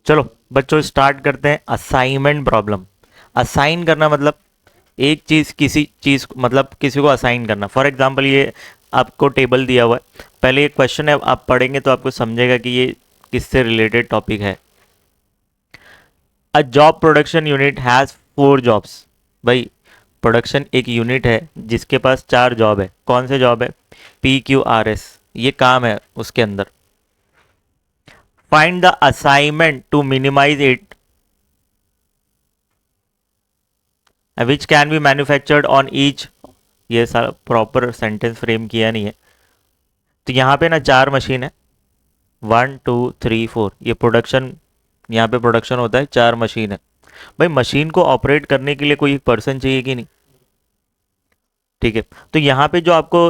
चलो बच्चों स्टार्ट करते हैं असाइनमेंट प्रॉब्लम। असाइन करना मतलब एक चीज़ किसी चीज़ मतलब किसी को असाइन करना। फॉर एग्जांपल ये आपको टेबल दिया हुआ है, पहले ये क्वेश्चन है, आप पढ़ेंगे तो आपको समझेगा कि ये किससे रिलेटेड टॉपिक है। A job production unit has 4 jobs. भाई प्रोडक्शन एक यूनिट है जिसके पास 4 जॉब है। कौन से जॉब है? PQRS, ये काम है उसके अंदर। Find the assignment to minimise it which can be manufactured on each. ये सारा प्रॉपर सेंटेंस फ्रेम किया नहीं है। तो यहाँ पे ना 4 मशीन है, 1 2 3 4, ये प्रोडक्शन, यहाँ पे प्रोडक्शन होता है, 4 मशीन है। भाई मशीन को ऑपरेट करने के लिए कोई एक पर्सन चाहिए कि नहीं? ठीक है, तो यहाँ पे जो आपको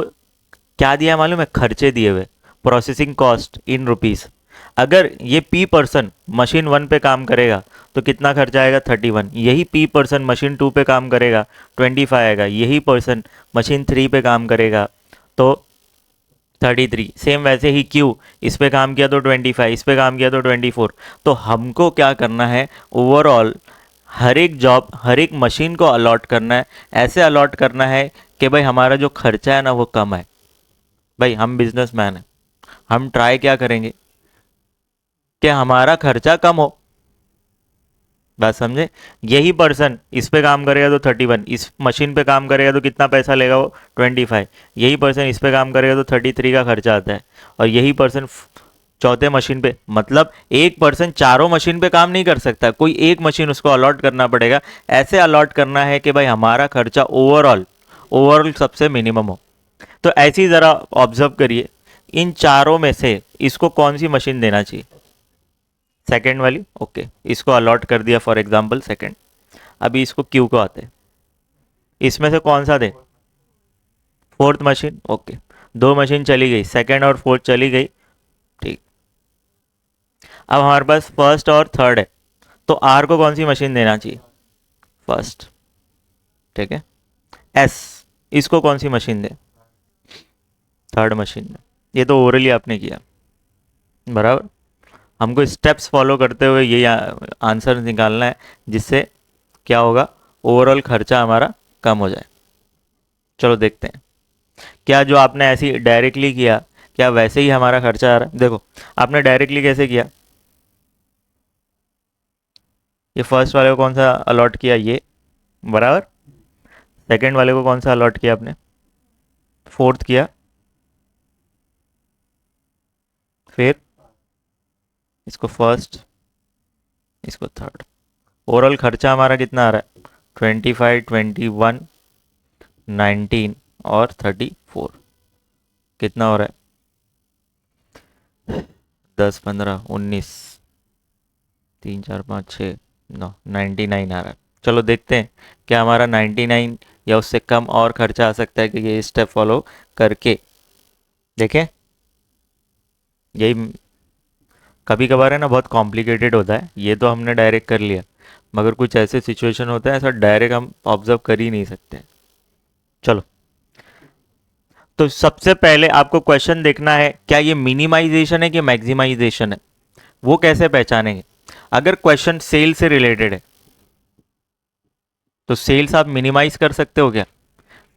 क्या दिया है मालूम है? खर्चे दिए हुए, प्रोसेसिंग कॉस्ट इन रुपीस। अगर ये P पर्सन मशीन 1 पे काम करेगा तो कितना खर्चा आएगा? 31। यही P पर्सन मशीन 2 पे काम करेगा 25 आएगा। यही पर्सन मशीन 3 पे काम करेगा तो 33। सेम वैसे ही Q इस पे काम किया तो 25, इस पे काम किया तो 24। तो हमको क्या करना है? ओवरऑल हर एक जॉब, हर एक मशीन को अलॉट करना है। ऐसे अलॉट करना है कि भाई हमारा जो खर्चा है ना वो कम है। भाई हम बिजनेसमैन हैं, हम ट्राई क्या करेंगे कि हमारा खर्चा कम हो। बात समझे? यही पर्सन इस पे काम करेगा तो 31, इस मशीन पे काम करेगा तो कितना पैसा लेगा वो? 25। यही पर्सन इस पे काम करेगा तो 33 का खर्चा आता है। और यही पर्सन चौथे मशीन पे, मतलब एक पर्सन चारों मशीन पे काम नहीं कर सकता, कोई एक मशीन उसको अलॉट करना पड़ेगा। ऐसे अलॉट करना है कि भाई हमारा खर्चा ओवरऑल ओवरऑल सबसे मिनिमम हो। तो ऐसे ही ज़रा ऑब्जर्व करिए, इन चारों में से इसको कौन सी मशीन देना चाहिए? सेकंड वाली। ओके, इसको अलॉट कर दिया फॉर एग्जांपल सेकंड। अभी इसको क्यू को आते हैं, इसमें से कौन सा दे? Fourth machine. ओके, 2 मशीन चली गई, सेकंड और फोर्थ चली गई। ठीक, अब हमारे पास फर्स्ट और थर्ड है, तो आर को कौन सी मशीन देना चाहिए? फर्स्ट। ठीक है, एस, इसको कौन सी मशीन दे? थर्ड मशीन में। ये तो ओरली आपने किया, बराबर। हमको स्टेप्स फॉलो करते हुए ये आंसर निकालना है, जिससे क्या होगा? ओवरऑल खर्चा हमारा कम हो जाए। चलो देखते हैं, क्या जो आपने ऐसी डायरेक्टली किया क्या वैसे ही हमारा खर्चा आ रहा है? देखो आपने डायरेक्टली कैसे किया, ये फर्स्ट वाले को कौन सा अलॉट किया? ये, बराबर। सेकंड वाले को कौन सा अलॉट किया आपने? फोर्थ किया। फिर इसको फर्स्ट, इसको थर्ड। ओवरऑल खर्चा हमारा कितना आ रहा है? 25, 21, 19 और 34। कितना हो रहा है? 10, 15, 19, 3, 4, 5, 6, 9, 99 आ रहा है। चलो देखते हैं क्या हमारा 99 या उससे कम और खर्चा आ सकता है कि ये स्टेप फॉलो करके। देखें, यही कभी कभार है ना, बहुत कॉम्प्लिकेटेड होता है। ये तो हमने डायरेक्ट कर लिया, मगर कुछ ऐसे सिचुएशन होता है ऐसा डायरेक्ट हम ऑब्जर्व कर ही नहीं सकते। चलो, तो सबसे पहले आपको क्वेश्चन देखना है, क्या ये मिनिमाइजेशन है कि मैक्सिमाइजेशन है? वो कैसे पहचानेंगे? अगर क्वेश्चन सेल से रिलेटेड है तो सेल्स आप मिनिमाइज कर सकते हो क्या?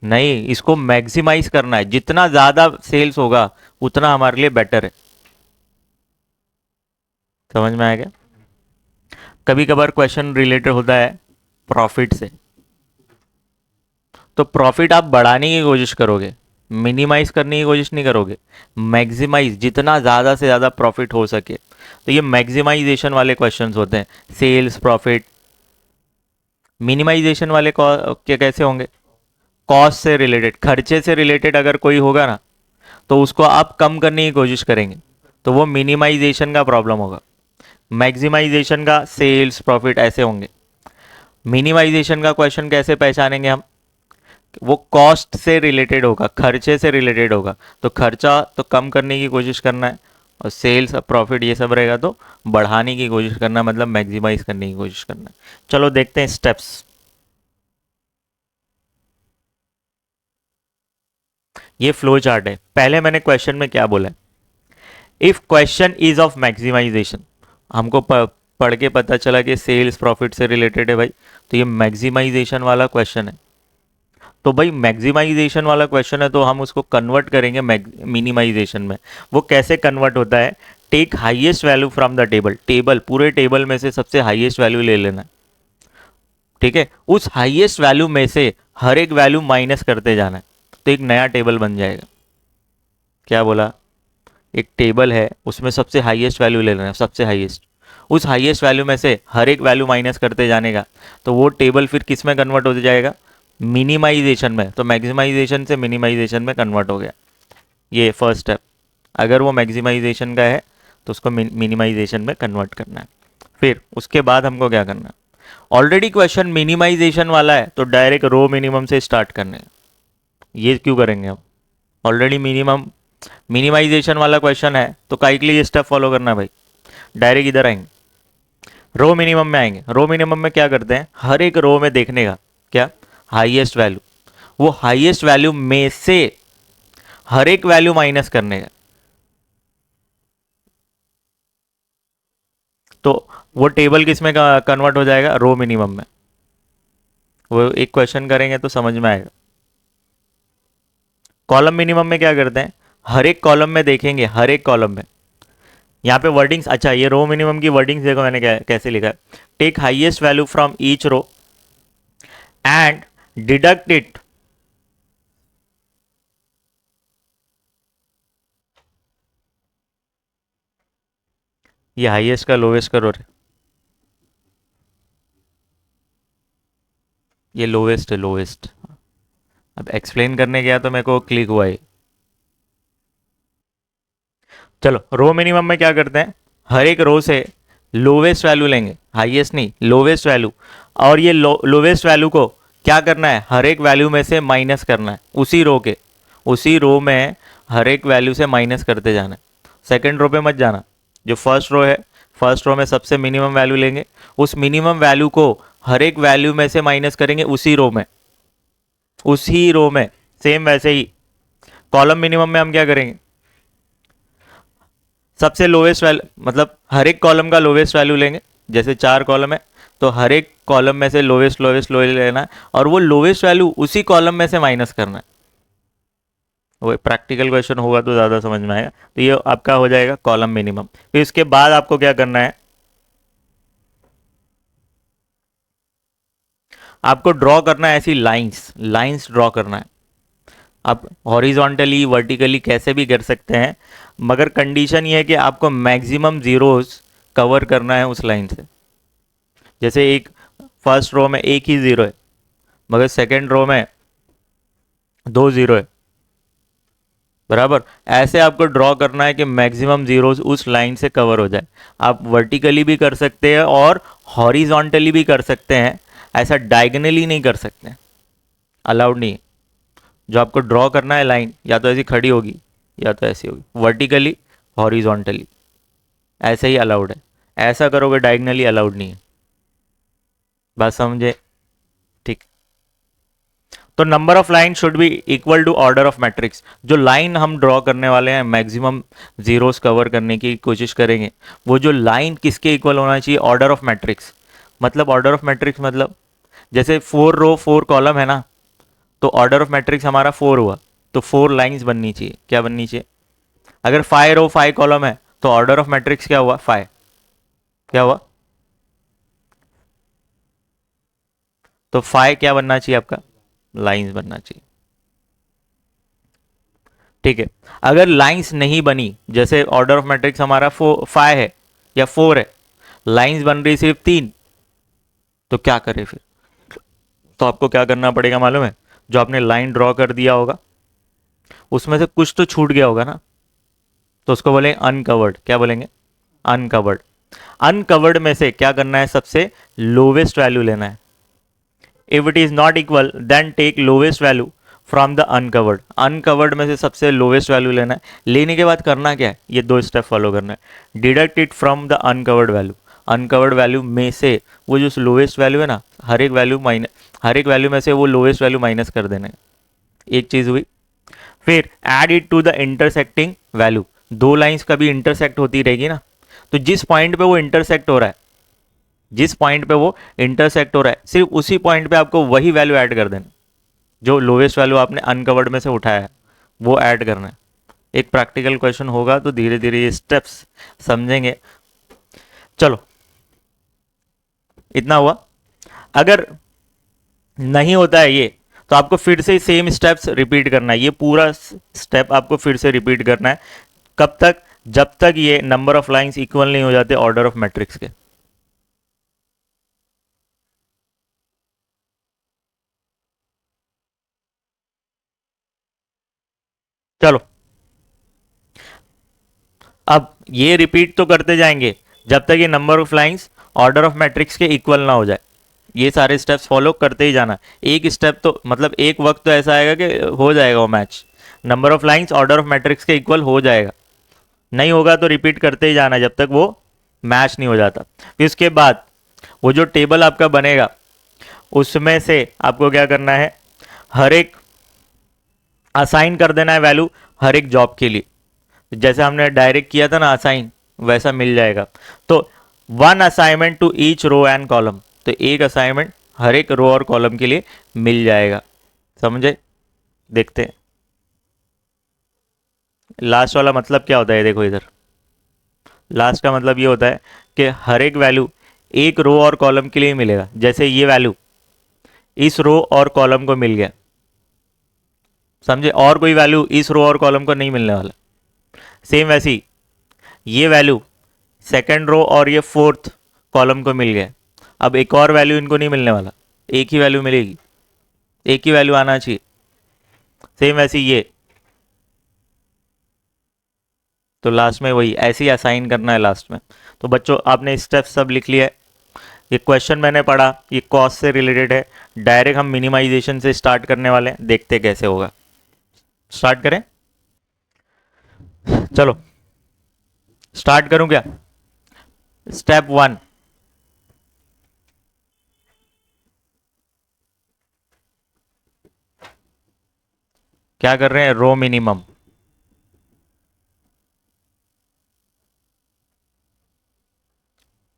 नहीं, इसको मैक्सिमाइज करना है। जितना ज्यादा सेल्स होगा उतना हमारे लिए बेटर है। समझ में आ गया? कभी कभार क्वेश्चन रिलेटेड होता है प्रॉफिट से, तो प्रॉफिट आप बढ़ाने की कोशिश करोगे, मिनिमाइज करने की कोशिश नहीं करोगे। मैक्सिमाइज, जितना ज़्यादा से ज़्यादा प्रॉफिट हो सके। तो ये मैक्सिमाइजेशन वाले क्वेश्चंस होते हैं, सेल्स प्रॉफिट। मिनिमाइजेशन वाले क्या कैसे होंगे? कॉस्ट से रिलेटेड, खर्चे से रिलेटेड अगर कोई होगा ना तो उसको आप कम करने की कोशिश करेंगे, तो वो मिनिमाइजेशन का प्रॉब्लम होगा। मैक्सिमाइजेशन का सेल्स प्रॉफिट ऐसे होंगे। मिनिमाइजेशन का क्वेश्चन कैसे पहचानेंगे हम? वो कॉस्ट से रिलेटेड होगा, खर्चे से रिलेटेड होगा, तो खर्चा तो कम करने की कोशिश करना है, और सेल्स प्रॉफिट ये सब रहेगा तो बढ़ाने की कोशिश करना, मतलब मैक्सिमाइज करने की कोशिश करना है। चलो देखते हैं स्टेप्स। ये फ्लो चार्ट है। पहले मैंने क्वेश्चन में क्या बोला है? If question is of maximisation, हमको पढ़ के पता चला कि सेल्स प्रॉफिट से रिलेटेड है भाई, तो ये मैक्सिमाइजेशन वाला क्वेश्चन है। तो भाई मैक्सिमाइजेशन वाला क्वेश्चन है तो हम उसको कन्वर्ट करेंगे मिनिमाइजेशन में। वो कैसे कन्वर्ट होता है? Take highest value from the table, table पूरे टेबल में से सबसे हाईएस्ट वैल्यू ले लेना है, ठीक है। उस हाईएस्ट वैल्यू में से हर एक वैल्यू माइनस करते जाना है, तो एक नया टेबल बन जाएगा। क्या बोला? एक टेबल है, उसमें सबसे हाईएस्ट वैल्यू ले लेना है, सबसे हाईएस्ट, उस हाईएस्ट वैल्यू में से हर एक वैल्यू माइनस करते जाने का, तो वो टेबल फिर किस में कन्वर्ट हो जाएगा? मिनिमाइजेशन में। तो मैक्सिमाइजेशन से मिनिमाइजेशन में कन्वर्ट हो गया, ये फर्स्ट स्टेप। अगर वो मैक्सिमाइजेशन का है तो उसको मिनिमाइजेशन में कन्वर्ट करना है। फिर उसके बाद हमको क्या करना है? ऑलरेडी क्वेश्चन मिनिमाइजेशन वाला है तो डायरेक्ट रो मिनिमम से स्टार्ट करने हैं। ये क्यों करेंगे हम? ऑलरेडी मिनिमाइजेशन वाला क्वेश्चन है तो काहे के लिए ये स्टेप फॉलो करना है भाई? डायरेक्ट इधर आएंगे, रो मिनिमम में आएंगे। रो मिनिमम में क्या करते हैं? हर एक रो में देखने का क्या? हाईएस्ट वैल्यू, वो हाईएस्ट वैल्यू में से हर एक वैल्यू माइनस करने का। तो वो टेबल किस में कन्वर्ट हो जाएगा? रो मिनिमम में। वो एक क्वेश्चन करेंगे तो समझ में आएगा। कॉलम मिनिमम में क्या करते हैं? हर एक कॉलम में देखेंगे, हर एक कॉलम में। यहाँ पे वर्डिंग्स, अच्छा ये रो मिनिमम की वर्डिंग्स देखो मैंने कैसे लिखा है। Take highest value from each row and deduct it ये हाईएस्ट का लोवेस्ट करो रे, ये लोवेस्ट है, लोवेस्ट। अब एक्सप्लेन करने गया तो मेरे को क्लिक हुआ ये। चलो रो मिनिमम में क्या करते हैं? हर एक रो से लोवेस्ट वैल्यू लेंगे, हाईएस्ट नहीं, लोवेस्ट वैल्यू। और ये लोवेस्ट वैल्यू को क्या करना है? हर एक वैल्यू में से माइनस करना है, उसी रो के, उसी रो में हर एक वैल्यू से माइनस करते जाना है। सेकंड रो पे मत जाना, जो फर्स्ट रो है, फर्स्ट रो में सबसे मिनिमम वैल्यू लेंगे, उस मिनिमम वैल्यू को हर एक वैल्यू में से माइनस करेंगे उसी रो में, उसी रो में। सेम वैसे ही कॉलम मिनिमम में हम क्या करेंगे? सबसे लोवेस्ट वैल्यू, मतलब हर एक कॉलम का लोवेस्ट वैल्यू लेंगे। जैसे 4 कॉलम है तो हर एक कॉलम में से लोवेस्ट लोवेस्ट लोवेस्ट लेना है और वो लोवेस्ट वैल्यू उसी कॉलम में से माइनस करना है। वो प्रैक्टिकल क्वेश्चन होगा तो ज़्यादा समझ में आएगा। तो ये आपका हो जाएगा कॉलम मिनिमम। फिर इसके बाद आपको क्या करना है? आपको ड्रॉ करना है ऐसी लाइंस, लाइंस ड्रॉ करना है। आप हॉरिजॉन्टली वर्टिकली कैसे भी कर सकते हैं, मगर कंडीशन ये है कि आपको मैक्सिमम जीरोस कवर करना है उस लाइन से। जैसे एक फर्स्ट रो में एक ही ज़ीरो है मगर सेकंड रो में 2 ज़ीरो है, बराबर। ऐसे आपको ड्रॉ करना है कि मैक्सिमम जीरोस उस लाइन से कवर हो जाए। आप वर्टिकली भी कर सकते हैं और हॉरिजॉन्टली भी कर सकते हैं, ऐसा डायगनली नहीं कर सकते, अलाउड नहीं है। जो आपको ड्रॉ करना है लाइन, या तो ऐसी खड़ी होगी या तो ऐसी होगी, वर्टिकली हॉरिजॉन्टली, ऐसे ही अलाउड है। ऐसा करोगे डायगनली अलाउड नहीं है। बात समझे? ठीक। तो number of line should be equal to order of matrix. जो लाइन हम ड्रॉ करने वाले हैं, मैक्सिमम जीरोस कवर करने की कोशिश करेंगे, वो जो लाइन किसके इक्वल होना चाहिए? Order of matrix. मतलब ऑर्डर ऑफ मैट्रिक्स मतलब जैसे 4 रो 4 कॉलम है ना, तो ऑर्डर ऑफ मैट्रिक्स हमारा 4 हुआ, तो 4 लाइंस बननी चाहिए। क्या बननी चाहिए? अगर 5 रो 5 कॉलम है तो ऑर्डर ऑफ मैट्रिक्स क्या हुआ? 5। क्या हुआ? तो 5 क्या बनना चाहिए आपका? लाइंस बनना चाहिए, ठीक है। अगर लाइंस नहीं बनी, जैसे ऑर्डर ऑफ मैट्रिक्स हमारा 5 है या 4 है, लाइंस बन रही सिर्फ 3, तो क्या करें फिर? तो आपको क्या करना पड़ेगा मालूम है? जो आपने लाइन ड्रॉ कर दिया होगा उसमें से कुछ तो छूट गया होगा ना, तो उसको बोलेंगे अनकवर्ड। क्या बोलेंगे? अनकवर्ड। अनकवर्ड में से क्या करना है? सबसे लोवेस्ट वैल्यू लेना है। If it is not equal then take lowest value from the uncovered. Uncovered में से सबसे लोवेस्ट वैल्यू लेना है। लेने के बाद करना क्या है? ये 2 स्टेप फॉलो करना है। Deduct it from the uncovered value. Uncovered value में से वो जो लोवेस्ट वैल्यू है ना, हर एक वैल्यू में से वो लोवेस्ट वैल्यू माइनस कर देना है। एक चीज़ हुई। फिर add it to the intersecting value. 2 lines कभी इंटरसेक्ट होती रहेगी ना, तो जिस पॉइंट पे वो इंटरसेक्ट हो रहा है जिस पॉइंट पे वो इंटरसेक्ट हो रहा है सिर्फ उसी पॉइंट पे आपको वही वैल्यू ऐड कर देना, जो लोवेस्ट वैल्यू आपने अनकवर्ड में से उठाया है वो ऐड करना है। एक प्रैक्टिकल क्वेश्चन होगा तो धीरे धीरे ये स्टेप्स समझेंगे। चलो, इतना हुआ। अगर नहीं होता है ये, तो आपको फिर से सेम स्टेप्स रिपीट करना है, ये पूरा स्टेप आपको फिर से रिपीट करना है। कब तक? जब तक ये नंबर ऑफ लाइंस इक्वल नहीं हो जाते ऑर्डर ऑफ मैट्रिक्स के। चलो, अब ये रिपीट तो करते जाएंगे जब तक ये number of lines order of matrix के इक्वल ना हो जाए। ये सारे स्टेप्स फॉलो करते ही जाना। एक स्टेप तो मतलब एक वक्त तो ऐसा आएगा कि हो जाएगा वो match, number of lines order of matrix के इक्वल हो जाएगा। नहीं होगा तो रिपीट करते ही जाना जब तक वो मैच नहीं हो जाता। फिर उसके बाद वो जो टेबल आपका बनेगा उसमें से आपको क्या करना है, हर एक असाइन कर देना है वैल्यू हर एक जॉब के लिए। जैसे हमने डायरेक्ट किया था ना असाइन, वैसा मिल जाएगा। तो one assignment to each row and column, तो एक असाइनमेंट हर एक रो और कॉलम के लिए मिल जाएगा। समझे? देखते हैं लास्ट वाला मतलब क्या होता है। देखो इधर, लास्ट का मतलब ये होता है कि हर एक वैल्यू एक रो और कॉलम के लिए मिलेगा। जैसे ये वैल्यू इस रो और कॉलम को मिल गया, समझे, और कोई वैल्यू इस रो और कॉलम को नहीं मिलने वाला। सेम वैसी ये वैल्यू सेकंड रो और ये फोर्थ कॉलम को मिल गया। अब एक और वैल्यू इनको नहीं मिलने वाला, एक ही वैल्यू मिलेगी, एक ही वैल्यू आना चाहिए। सेम वैसी ये, तो लास्ट में वही ऐसे ही असाइन करना है लास्ट में। तो बच्चों आपने स्टेप सब लिख लिया है। ये क्वेश्चन मैंने पढ़ा, ये कॉस्ट से रिलेटेड है। डायरेक्ट हम मिनिमाइजेशन से स्टार्ट करने वाले हैं, देखते कैसे होगा। स्टार्ट करें? चलो, स्टार्ट करूं क्या? स्टेप वन, क्या कर रहे हैं? रो मिनिमम।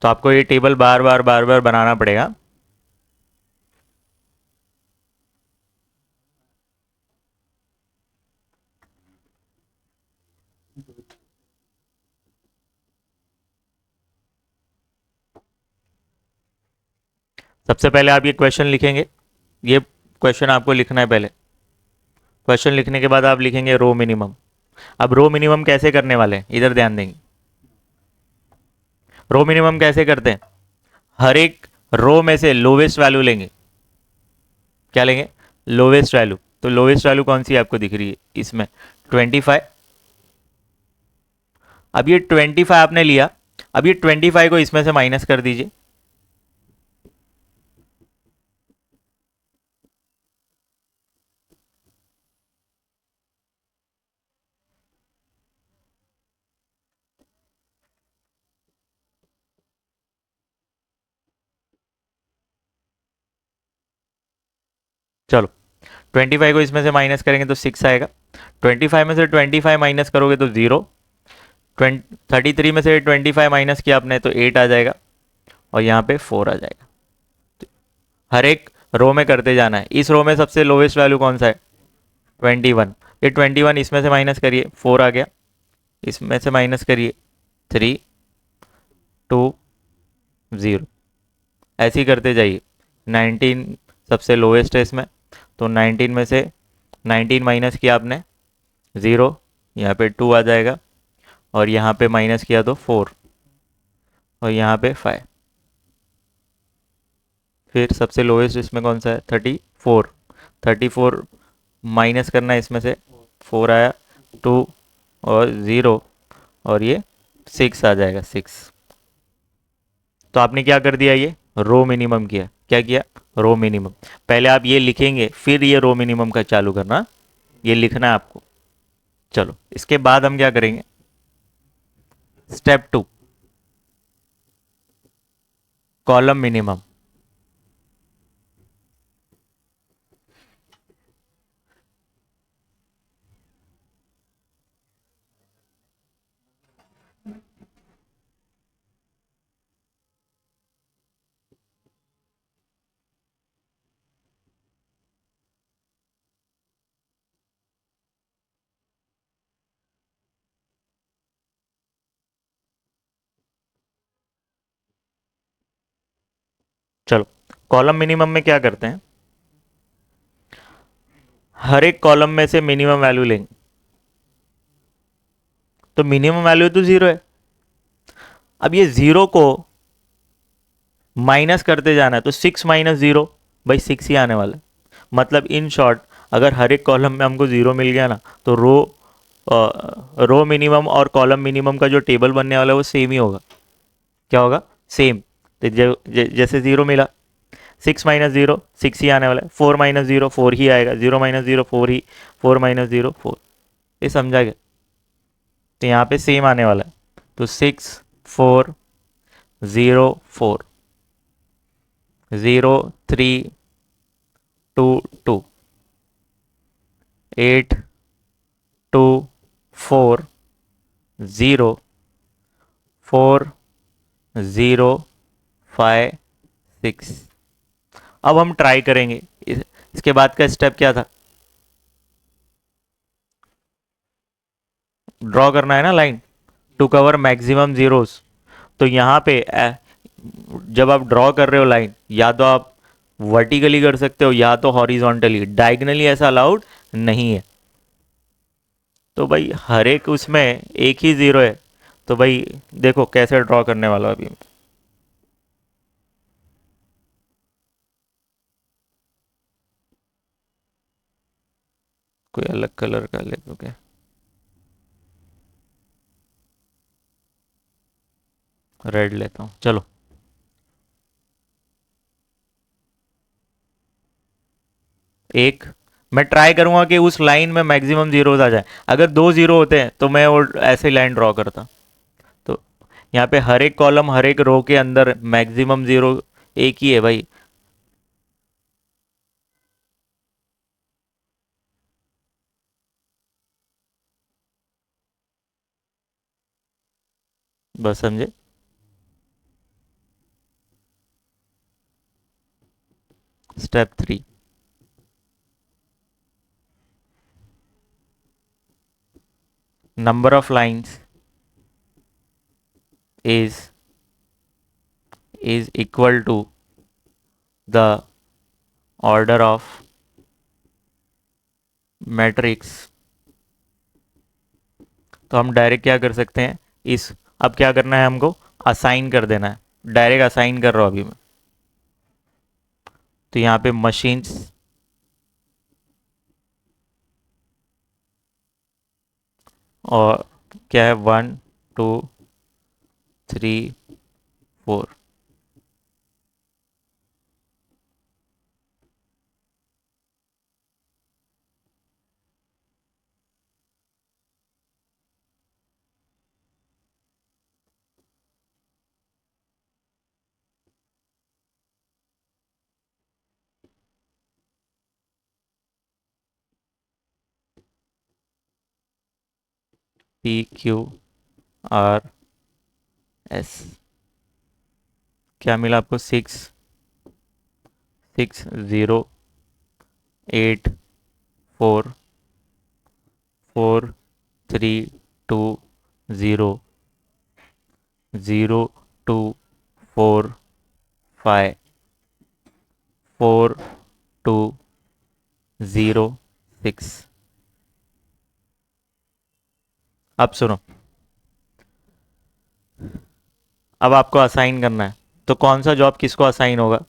तो आपको ये टेबल बार बार बार बार बनाना पड़ेगा। सबसे पहले आप ये क्वेश्चन लिखेंगे, ये क्वेश्चन आपको लिखना है पहले। क्वेश्चन लिखने के बाद आप लिखेंगे रो मिनिमम। अब रो मिनिमम कैसे करने वाले हैं, इधर ध्यान देंगे। रो मिनिमम कैसे करते हैं? हर एक रो में से लोवेस्ट वैल्यू लेंगे। क्या लेंगे? Lowest value. तो लोवेस्ट वैल्यू कौन सी आपको दिख रही है इसमें? 25। अब ये 25 आपने लिया, अब ये 25 को इसमें से माइनस कर दीजिए। चलो, 25 को इसमें से माइनस करेंगे तो 6 आएगा। 25 में से 25 माइनस करोगे तो 0। 33 में से 25 माइनस किया आपने तो 8 आ जाएगा, और यहाँ पे 4 आ जाएगा। हर एक रो में करते जाना है। इस रो में सबसे लोवेस्ट वैल्यू कौन सा है? 21। ये 21 इसमें से माइनस करिए, 4 आ गया। इसमें से माइनस करिए, 3, 2, 0। ऐसे ही करते जाइए। 19 सबसे लोवेस्ट है इसमें, तो 19 में से 19 माइनस किया आपने, 0, यहाँ पे 2 आ जाएगा, और यहाँ पे माइनस किया तो 4, और यहाँ पे 5। फिर सबसे लोवेस्ट इसमें कौन सा है? 34। 34 माइनस करना है इसमें से, 4 आया, 2 और 0, और ये 6 आ जाएगा, 6। तो आपने क्या कर दिया? ये रो मिनिमम किया। क्या किया? रो मिनिमम। पहले आप ये लिखेंगे फिर ये रो मिनिमम का चालू करना, ये लिखना है आपको। चलो, इसके बाद हम क्या करेंगे? Step two, column minimum. Column minimum में क्या करते हैं, हर एक कॉलम में से मिनिमम वैल्यू लेंगे, तो मिनिमम वैल्यू तो जीरो है। अब ये जीरो को माइनस करते जाना है, तो 6 - 0, भाई 6 ही आने वाला है। मतलब इन शॉर्ट, अगर हर एक कॉलम में हमको जीरो मिल गया ना, तो रो मिनिमम और कॉलम मिनिमम का जो टेबल बनने वाला है वो सेम ही होगा। क्या होगा, सेम। तो जैसे जीरो मिला, 6 - 0 6 ही आने वाला है, 4 - 0 4 ही आएगा, 0 - 0 4 ही, 4 - 0 4। ये समझा गया, तो यहाँ पे सेम आने वाला है, तो 6 4 0 4 0 3 2 2 8 2 4 0 4 0 5 6। अब हम ट्राई करेंगे। इसके बाद का स्टेप क्या था, ड्रॉ करना है ना line to cover maximum zeros. तो यहाँ पे जब आप ड्रॉ कर रहे हो लाइन, या तो आप वर्टिकली कर सकते हो या तो हॉरिजॉन्टली, डायगनली ऐसा अलाउड नहीं है। तो भाई हर एक उसमें एक ही जीरो है, तो भाई देखो कैसे ड्रॉ करने वाला हूं अभी मैं। कोई अलग कलर का ले लो क्या, रेड लेता हूँ चलो। एक, मैं ट्राई करूंगा कि उस लाइन में मैक्सिमम जीरोस आ जाए। अगर दो जीरो होते हैं तो मैं वो ऐसे लाइन ड्रॉ करता। तो यहाँ पे हर एक कॉलम हर एक रो के अंदर मैक्सिमम जीरो एक ही है भाई। बस समझे। Step 3, number of lines is equal to the order of matrix। तो हम डायरेक्ट क्या कर सकते हैं, इस, अब क्या करना है हमको, असाइन कर देना है। डायरेक्ट असाइन कर रहा हूं अभी मैं। तो यहाँ पे मशीन्स, और क्या है, 1 2 3 4। PQRS। क्या मिला आपको, 6 0 8 4 4 3 2 0 0 2 4 5 4 2 0 6। अब सुनो, अब आपको असाइन करना है, तो कौन सा जॉब किसको असाइन होगा,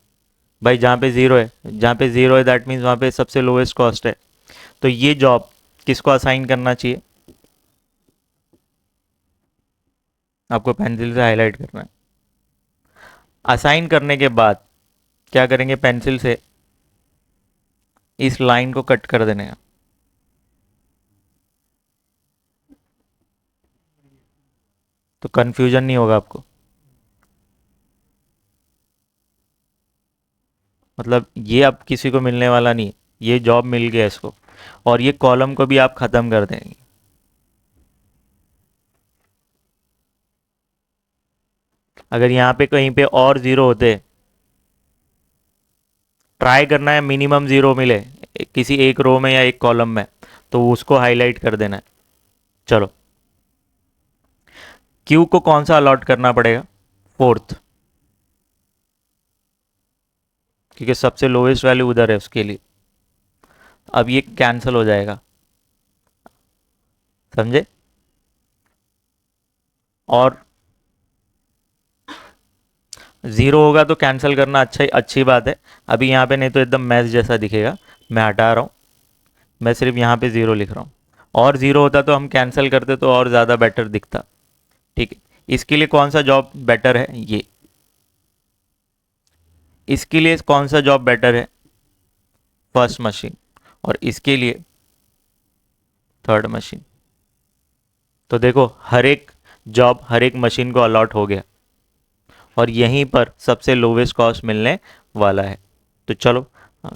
भाई जहाँ पे ज़ीरो है, जहाँ पे ज़ीरो है दैट मीन्स वहाँ पे सबसे लोएस्ट कॉस्ट है। तो ये जॉब किसको असाइन करना चाहिए, आपको पेंसिल से हाईलाइट करना है। असाइन करने के बाद क्या करेंगे, पेंसिल से इस लाइन को कट कर देने का। तो कंफ्यूजन नहीं होगा आपको, मतलब ये अब किसी को मिलने वाला नहीं, ये जॉब मिल गया इसको, और ये कॉलम को भी आप ख़त्म कर देंगे। अगर यहाँ पे कहीं पे और ज़ीरो होते, ट्राई करना है मिनिमम ज़ीरो मिले किसी एक रो में या एक कॉलम में, तो उसको हाईलाइट कर देना है। चलो, क्यू को कौन सा अलॉट करना पड़ेगा, फोर्थ, क्योंकि सबसे लोवेस्ट वैल्यू उधर है उसके लिए। अब ये कैंसिल हो जाएगा, समझे? और ज़ीरो होगा तो कैंसिल करना अच्छी बात है। अभी यहाँ पे नहीं तो एकदम मैच जैसा दिखेगा। मैं हटा रहा हूँ, मैं सिर्फ यहाँ पे ज़ीरो लिख रहा हूँ। और ज़ीरो होता तो हम कैंसिल करते तो और ज़्यादा बेटर दिखता। ठीक है, इसके लिए कौन सा जॉब बेटर है? ये, इसके लिए कौन सा जॉब बेटर है? First machine. और इसके लिए थर्ड मशीन। तो देखो हर एक जॉब हर एक मशीन को अलॉट हो गया, और यहीं पर सबसे लोवेस्ट कॉस्ट मिलने वाला है। तो चलो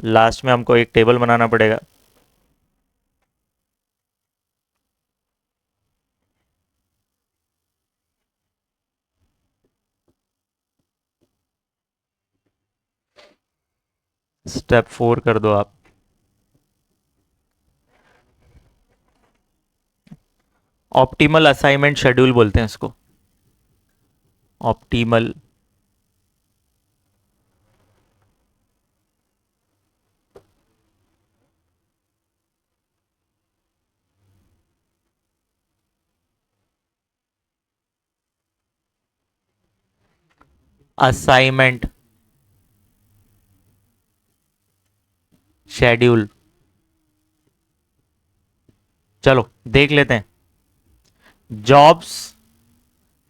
लास्ट में हमको एक टेबल बनाना पड़ेगा। स्टेप 4 कर दो आप। ऑप्टिमल असाइनमेंट शेड्यूल बोलते हैं इसको, ऑप्टिमल असाइनमेंट शेड्यूल। चलो देख लेते हैं। Jobs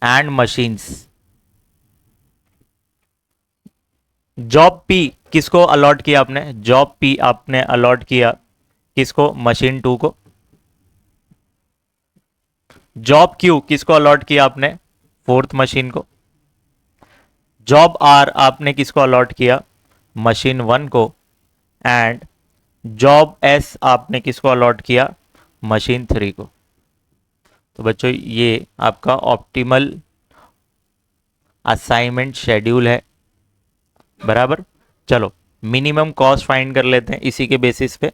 and machines. Job P किसको अलॉट किया आपने? जॉब पी आपने अलॉट किया किसको? मशीन 2 को। जॉब क्यू किसको अलॉट किया आपने? फोर्थ मशीन को। जॉब आर आपने किसको अलॉट किया? मशीन 1 को। एंड जॉब एस आपने किसको अलॉट किया? मशीन 3 को। तो बच्चों ये आपका ऑप्टिमल असाइनमेंट शेड्यूल है, बराबर। चलो मिनिमम कॉस्ट फाइंड कर लेते हैं इसी के बेसिस पे।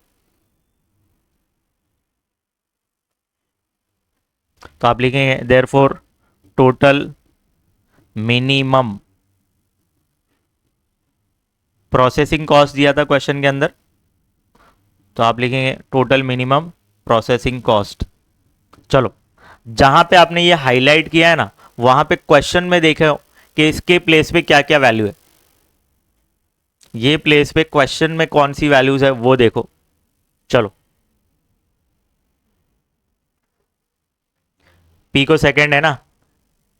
तो आप लिखेंगे therefore total minimum processing cost दिया था क्वेश्चन के अंदर, तो आप लिखेंगे टोटल मिनिमम प्रोसेसिंग कॉस्ट। चलो जहां पे आपने ये हाईलाइट किया है ना, वहां पे क्वेश्चन में देखे हो कि इसके प्लेस पे क्या क्या वैल्यू है। ये प्लेस पे क्वेश्चन में कौन सी वैल्यूज है वो देखो। चलो पी को सेकंड है ना,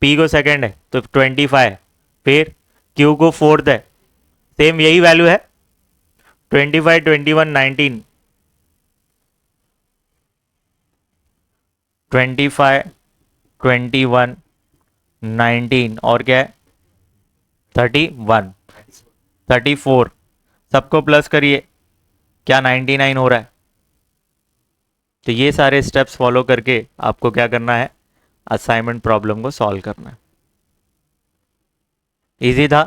पी को सेकंड है तो 25। फिर क्यू को फोर्थ है, सेम यही वैल्यू है 25, 21, 19। 25, 21, 19 और क्या है? 31, 34। सबको प्लस करिए, क्या 99 हो रहा है? तो ये सारे स्टेप्स फॉलो करके आपको क्या करना है? असाइनमेंट प्रॉब्लम को सॉल्व करना है। इजी था।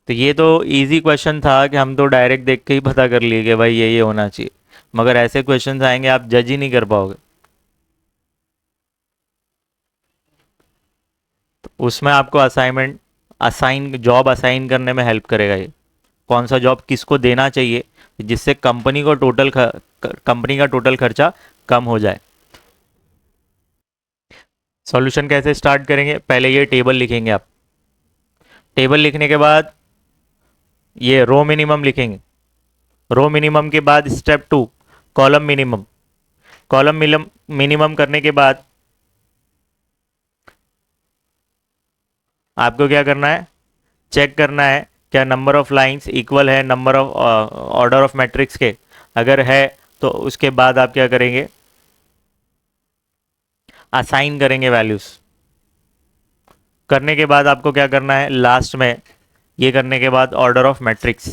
तो ये तो इजी क्वेश्चन था कि हम तो डायरेक्ट देख के ही पता कर लिए कि भाई ये होना चाहिए, मगर ऐसे क्वेश्चंस आएंगे आप जज ही नहीं कर पाओगे। तो उसमें आपको असाइन जॉब असाइन करने में हेल्प करेगा ये, कौन सा जॉब किसको देना चाहिए जिससे कंपनी का टोटल खर्चा कम हो जाए। सॉल्यूशन कैसे स्टार्ट करेंगे? पहले ये टेबल लिखेंगे आप। टेबल लिखने के बाद ये रो मिनिमम लिखेंगे। रो मिनिमम के बाद step 2 column minimum. Column minimum करने के बाद आपको क्या करना है? चेक करना है क्या नंबर ऑफ लाइंस इक्वल है number of order of matrix के। अगर है तो उसके बाद आप क्या करेंगे? असाइन करेंगे वैल्यूज। करने के बाद आपको क्या करना है? लास्ट में ये करने के बाद ऑर्डर ऑफ मैट्रिक्स